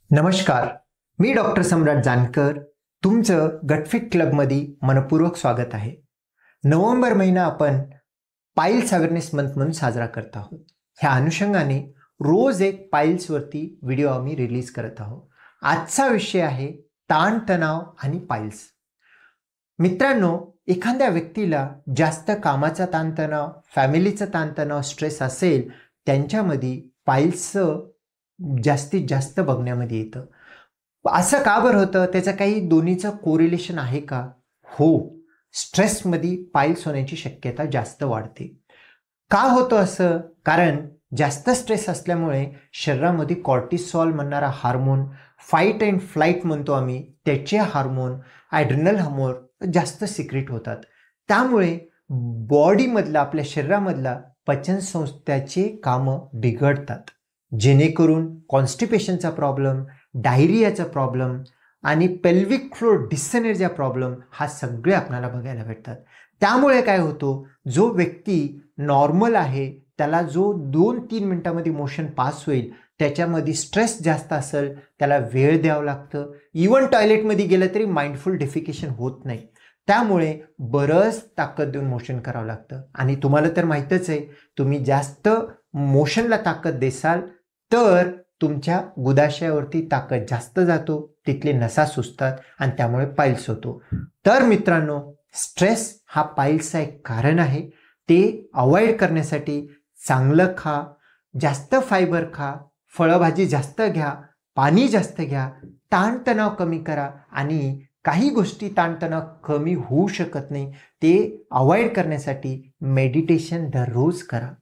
नमस्कार, मी डॉक्टर सम्राट जानकर तुमचं गटफिट क्लबमध्ये मनपूर्वक स्वागत आहे। नोव्हेंबर महिना आपण पाइल्स अवेअरनेस मंथ म्हणून साजरा करत आहोत। ह्या अनुषंगाने रोज एक पाइल्सवरती व्हिडिओ आम्ही रिलीज करत आहोत। आजचा विषय आहे ताणतणाव आणि पाइल्स। मित्रांनो, एखाद्या व्यक्तीला जास्त कामाचा ताणतणाव, फॅमिलीचा ताणतणाव, स्ट्रेस असेल, त्यांच्यामध्ये पाइल्सचं जास्तीत जास्त बघण्यामध्ये येतं। असं का बरं होतं? त्याचं काही दोन्हीचं कोरिलेशन आहे का? हो, स्ट्रेसमध्ये पाइल्स होण्याची शक्यता जास्त वाढते। का होतं असं? कारण जास्त स्ट्रेस असल्यामुळे शरीरामध्ये कॉर्टिसॉल म्हणणारा हार्मोन, फाईट अँड फ्लाईट म्हणतो आम्ही, त्याचे हार्मोन, ॲड्रिनल हार्मोन जास्त सिक्रेट होतात। त्यामुळे बॉडीमधला, आपल्या शरीरामधला पचनसंस्थेचे कामं बिघडतात, जेणेकरून कॉन्स्टिपेशनचा प्रॉब्लेम, डायरियाचा प्रॉब्लेम आणि पेल्विक फ्लोर डिसएनर्जीचा प्रॉब्लेम हा सगळे आपल्याला बघायला भेटतात। त्यामुळे काय होतं, जो व्यक्ती नॉर्मल आहे त्याला जो 2-3 मिनिटांमध्ये मोशन पास होईल, त्याच्यामध्ये स्ट्रेस जास्त असेल, त्याला वेळ द्यावं लागतं। इवन टॉयलेटमध्ये गेलं तरी माइंडफुल डेफिकेशन होत नाही, त्यामुळे बरंच ताकद देऊन मोशन करावं लागतं। आणि तुम्हाला तर माहीतच आहे, तुम्ही जास्त मोशनला ताकद देसाल तर तुमच्या गुदाशयावरती ताकद जास्त जातो, तिथले नसा सुजतात आणि त्यामुळे पाइल्स होतो। तर मित्रांनो, स्ट्रेस हा पाइल्सचा एक कारण आहे। ते अवॉइड करण्यासाठी चांगलं खा, जास्त फायबर खा, फळभाजी जास्त घ्या, पाणी जास्त घ्या, ताणतणाव कमी करा आणि काही गोष्टी ताणतणाव कमी होऊ शकत नाही ते अवॉइड करण्यासाठी मेडिटेशन दररोज करा,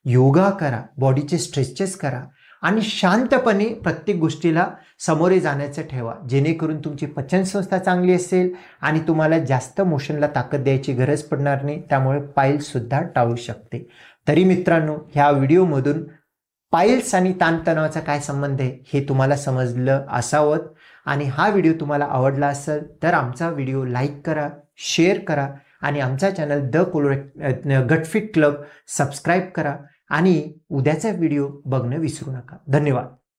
योगा करा, बॉडीचे स्ट्रेचेस करा आणि शांतपणे प्रत्येक गोष्टीला सामोरे जाण्याचं ठेवा, जेणेकरून तुमची पचनसंस्था चांगली असेल आणि तुम्हाला जास्त मोशनला ताकद द्यायची गरज पडणार नाही, त्यामुळे पाइल्ससुद्धा टाळू शकते। तरी मित्रांनो, ह्या व्हिडिओमधून पाइल्स आणि ताणतणावाचा काय संबंध आहे हे तुम्हाला समजलं असावं आणि हा व्हिडिओ तुम्हाला आवडला असेल तर आमचा व्हिडिओ लाईक करा, शेअर करा आणि आमचा चॅनल गटफिट क्लब सबस्क्राईब करा आणि उद्याचा व्हिडिओ बघणं विसरू नका। धन्यवाद।